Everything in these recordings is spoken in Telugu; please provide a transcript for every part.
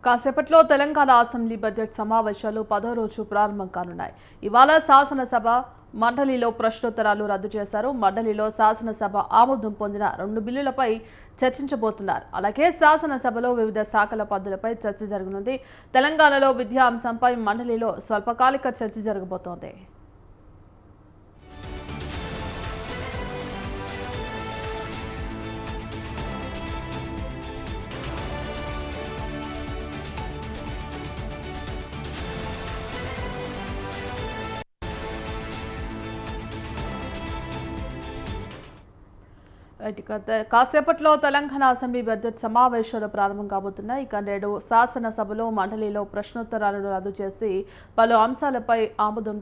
కాసేపట్లో తెలంగాణ అసెంబ్లీ బడ్జెట్ సమావేశాలు 10వ రోజు ప్రారంభం కానున్నాయి. ఇవాళ శాసనసభ మండలిలో ప్రశ్నోత్తరాలు రద్దు చేశారు. మండలిలో శాసనసభ ఆమోదం పొందిన 2 బిల్లులపై చర్చించబోతున్నారు. అలాగే శాసనసభలో వివిధ శాఖల పద్దులపై చర్చ జరగనుంది. తెలంగాణలో విద్యా అంశంపై మండలిలో స్వల్పకాలిక చర్చ జరగబోతోంది. కాసేపట్లో తెలంగాణ అసెంబ్లీ బడ్జెట్ సమావేశాలు ప్రారంభం కాబోతున్నాయి. ఇక నేడు శాసనసభలో మండలిలో ప్రశ్నోత్తరాలను రద్దు చేసి పలు అంశాలపై ఆమోదం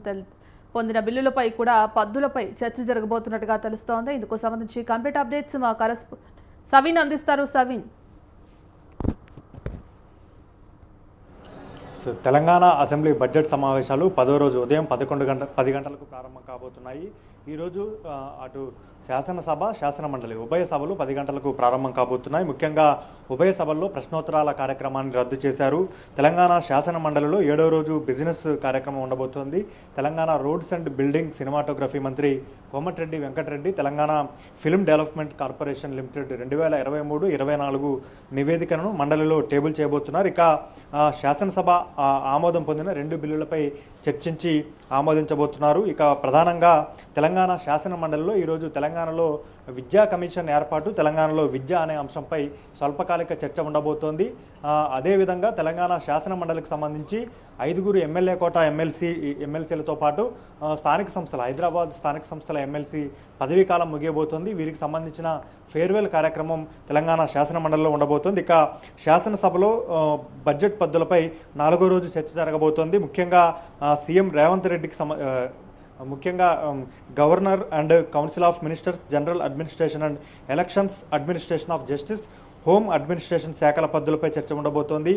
పొందిన బిల్లులపై కూడా పద్దులపై చర్చ జరగబోతున్నట్టుగా తెలుస్తోంది. ఇందుకు సంబంధించి కంప్లీట్ అప్డేట్స్ మా సవిన్ అందిస్తారు. సవిన్, తెలంగాణ అసెంబ్లీ బడ్జెట్ సమావేశాలు 10వ రోజు ఉదయం 10 గంటలకు ప్రారంభం కాబోతున్నాయి. ఈరోజు అటు శాసనసభ శాసనమండలి ఉభయ సభలు 10 గంటలకు ప్రారంభం కాబోతున్నాయి. ముఖ్యంగా ఉభయ సభల్లో ప్రశ్నోత్తరాల కార్యక్రమాన్ని రద్దు చేశారు. తెలంగాణ శాసన మండలిలో 7వ రోజు బిజినెస్ కార్యక్రమం ఉండబోతోంది. Telangana roads and building cinematography మంత్రి Komatireddy Venkatreddy Telangana film development corporation limited 2023-24 నివేదికను మండలిలో టేబుల్ చేయబోతున్నారు. ఇక శాసనసభ ఆమోదం పొందిన 2 బిల్లులపై చర్చించి ఆమోదించబోతున్నారు. ఇక ప్రధానంగా తెలంగాణ శాసన మండలిలో ఈరోజు తెలంగాణలో విద్యా కమిషన్ ఏర్పాటు, తెలంగాణలో విద్య అనే అంశంపై స్వల్పకాలిక చర్చ ఉండబోతోంది. అదేవిధంగా తెలంగాణ శాసన మండలికి సంబంధించి 5 ఎమ్మెల్యే కోటా ఎమ్మెల్సీలతో పాటు స్థానిక సంస్థల హైదరాబాద్ స్థానిక సంస్థల ఎమ్మెల్సీ పదవీకాలం ముగియబోతోంది. వీరికి సంబంధించిన ఫేర్వెల్ కార్యక్రమం తెలంగాణ శాసన మండలిలో ఉండబోతోంది. ఇక శాసనసభలో బడ్జెట్ పద్దులపై 4వ రోజు చర్చ జరగబోతోంది. ముఖ్యంగా సీఎం రేవంత్ రెడ్డికి ముఖ్యంగా governor and council of ministers, general administration and elections administration of justice, home administration శాఖల పద్దులపై చర్చ ఉండబోతోంది.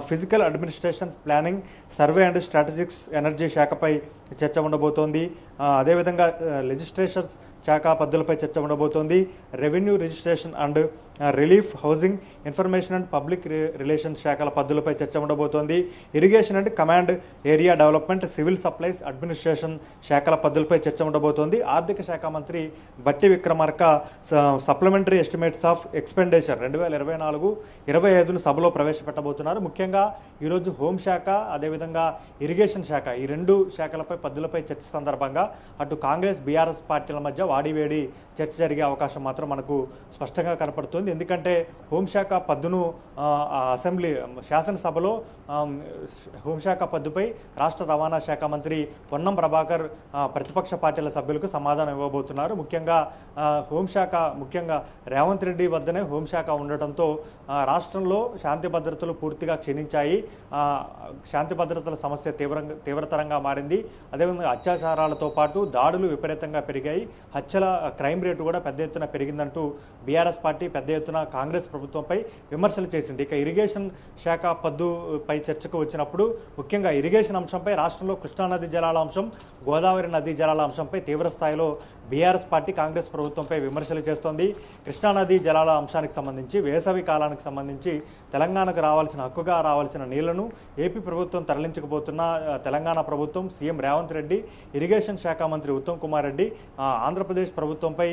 Physical administration, planning, survey and strategics, energy శాఖపై చర్చ ఉండబోతోంది. అదేవిధంగా లెజిస్లేషన్స్ శాఖ పద్దులపై చర్చ ఉండబోతోంది. Revenue registration and relief, housing, information and public relations శాఖల పద్దులపై చర్చ ఉండబోతోంది. Irrigation and command area development, civil supplies administration శాఖల పద్దులపై చర్చ ఉండబోతోంది. ఆర్థిక శాఖ మంత్రి Bhatti Vikramarka supplementary estimates of expenditure 2024-25ను సభలో ప్రవేశపెట్టబోతున్నారు. ముఖ్యంగా ఈరోజు హోంశాఖ అదేవిధంగా ఇరిగేషన్ శాఖ ఈ 2 శాఖలపై పద్దులపై చర్చ సందర్భంగా అటు కాంగ్రెస్ బీఆర్ఎస్ పార్టీల మధ్య వాడివేడి చర్చ జరిగే అవకాశం మాత్రం మనకు స్పష్టంగా కనపడుతుంది. ఎందుకంటే హోంశాఖ పద్దును అసెంబ్లీ శాసనసభలో హోంశాఖ పద్దుపై రాష్ట్ర రవాణా శాఖ మంత్రి పొన్నం ప్రభాకర్ ప్రతిపక్ష పార్టీల సభ్యులకు సమాధానం ఇవ్వబోతున్నారు. ముఖ్యంగా హోంశాఖ ముఖ్యంగా రేవంత్ రెడ్డి వద్దనే హోంశాఖ ఉండటంతో రాష్ట్రంలో శాంతి భద్రతలు పూర్తిగా క్షీణించాయి. శాంతి భద్రతల సమస్య తీవ్రతరంగా మారింది. అదేవిధంగా అత్యాచారాలతో పాటు దాడులు విపరీతంగా పెరిగాయి. హత్యల క్రైమ్ రేటు కూడా పెద్ద ఎత్తున పెరిగిందంటూ బీఆర్ఎస్ పార్టీ పెద్ద ఎత్తున కాంగ్రెస్ ప్రభుత్వంపై విమర్శలు చేసింది. ఇక ఇరిగేషన్ శాఖ పద్దుపై చర్చకు వచ్చినప్పుడు ముఖ్యంగా ఇరిగేషన్ అంశంపై రాష్ట్రంలో కృష్ణానది జలాల అంశం, గోదావరి నదీ జలాల అంశంపై తీవ్ర స్థాయిలో బీఆర్ఎస్ పార్టీ కాంగ్రెస్ ప్రభుత్వంపై విమర్శలు చేస్తోంది. కృష్ణానదీ జలాల అంశానికి సంబంధించి వేసవి కాలానికి సంబంధించి తెలంగాణకు హక్కుగా రావాల్సిన నీళ్లను ఏపీ ప్రభుత్వం తరలించకపోతున్న తెలంగాణ ప్రభుత్వం, సీఎం రేవంత్ రెడ్డి, ఇరిగేషన్ శాఖ మంత్రి ఉత్తమ్ కుమార్ రెడ్డి ఆంధ్రప్రదేశ్ ప్రభుత్వంపై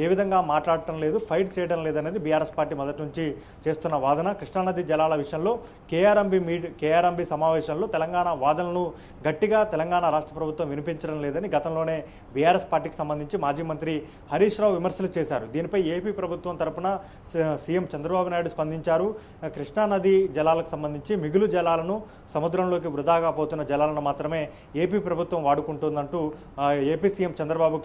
ఏ విధంగా మాట్లాడటం లేదు, ఫైట్ చేయడం లేదనేది బీఆర్ఎస్ పార్టీ మొదటి నుంచి చేస్తున్న వాదన. కృష్ణానది జలాల విషయంలో కేఆర్ఎంబీ సమావేశంలో తెలంగాణ వాదనలను గట్టిగా తెలంగాణ రాష్ట్ర ప్రభుత్వం వినిపించడం లేదని గతంలోనే బీఆర్ఎస్ పార్టీకి సంబంధించి మాజీ మంత్రి హరీష్ రావు విమర్శలు చేశారు. దీనిపై ఏపీ ప్రభుత్వం తరపున సీఎం చంద్రబాబు నాయుడు స్పందించారు. కృష్ణానది జలాలకు సంబంధించి మిగులు జలాలను, సముద్రంలోకి వృధాగా పోతున్న జలాలను మాత్రమే ఏపీ ప్రభుత్వం వాడుకుంటుందంటూ ఏపీ సీఎం చంద్రబాబు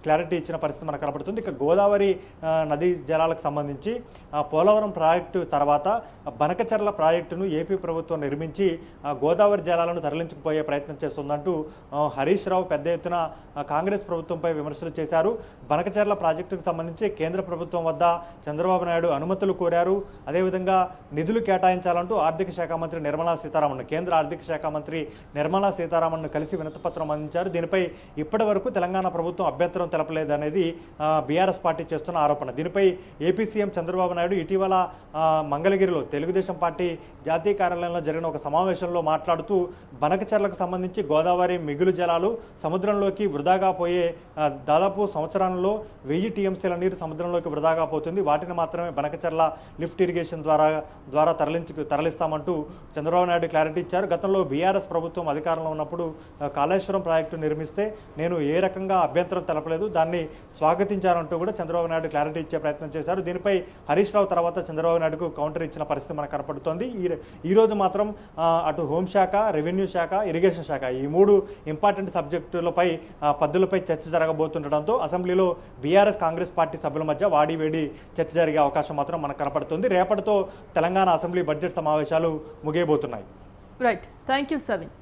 క్లారిటీ ఇచ్చిన పరిస్థితి మనకు కనపడుతుంది. ఇక గోదావరి నదీ జలాలకు సంబంధించి పోలవరం ప్రాజెక్టు తర్వాత బనకచర్ల ప్రాజెక్టును ఏపీ ప్రభుత్వం నిర్మించి గోదావరి జలాలను తరలించుకుపోయే ప్రయత్నం చేస్తుందంటూ హరీష్ రావు పెద్ద ఎత్తున కాంగ్రెస్ ప్రభుత్వంపై విమర్శలు చేశారు. బనకచెర్ల ప్రాజెక్టుకు సంబంధించి కేంద్ర ప్రభుత్వం వద్ద చంద్రబాబు నాయుడు అనుమతులు కోరారు. అదేవిధంగా నిధులు కేటాయించాలంటూ ఆర్థిక శాఖ మంత్రి నిర్మలా సీతారామన్, కేంద్ర ఆర్థిక శాఖ మంత్రి నిర్మలా సీతారామన్ను కలిసి వినతిపత్రం అందించారు. దీనిపై ఇప్పటి వరకు తెలంగాణ ప్రభుత్వం అభ్యంతరం తెలపలేదనేది బీఆర్ఎస్ పార్టీ చేస్తున్న ఆరోపణ. దీనిపై ఏపీ సీఎం చంద్రబాబు నాయుడు ఇటీవల మంగళగిరిలో తెలుగుదేశం పార్టి జాతీయ కార్యాలయంలో జరిగిన ఒక సమావేశంలో మాట్లాడుతూ బనకచెర్లకు సంబంధించి గోదావరి మిగులు జలాలు సముద్రంలోకి వృధాగా పోయే దాదాపు సంవత్సరంలో 1000 టీఎంసీల నీరు సముద్రంలోకి వృధాగా పోతుంది. వాటిని మాత్రమే బనకచెర్ల లిఫ్ట్ ఇరిగేషన్ ద్వారా తరలిస్తామంటూ చంద్రబాబు నాయుడు క్లారిటీ ఇచ్చారు. గతంలో బీఆర్ఎస్ ప్రభుత్వం అధికారంలో ఉన్నప్పుడు కాళేశ్వరం ప్రాజెక్టు నిర్మిస్తే నేను ఏ రకంగా అభ్యంతరం తెలపలేదు, దాన్ని స్వాగతించారంటూ కూడా చంద్రబాబు నాయుడు క్లారిటీ ఇచ్చే ప్రయత్నం చేశారు. దీనిపై హరీష్ రావు తర్వాత చంద్రబాబు నాయుడుకు కౌంటర్ ఇచ్చిన పరిస్థితి మనకు కనపడుతోంది. ఈ రోజు మాత్రం అటు హోంశాఖ, రెవెన్యూ శాఖ, ఇరిగేషన్ శాఖ ఈ 3 ఇంపార్టెంట్ సబ్జెక్టులపై పద్ధతులపై చర్చ జరగబోతుండటంతో అసెంబ్లీలో బీఆర్ఎస్ కాంగ్రెస్ పార్టీ సభ్యుల మధ్య వాడివేడి చర్చ జరిగే అవకాశం మాత్రం మనకు కనపడుతుంది. రేపటితో తెలంగాణ అసెంబ్లీ బడ్జెట్ సమావేశాలు ముగియబోతున్నాయి. Right, thank you సవిన్.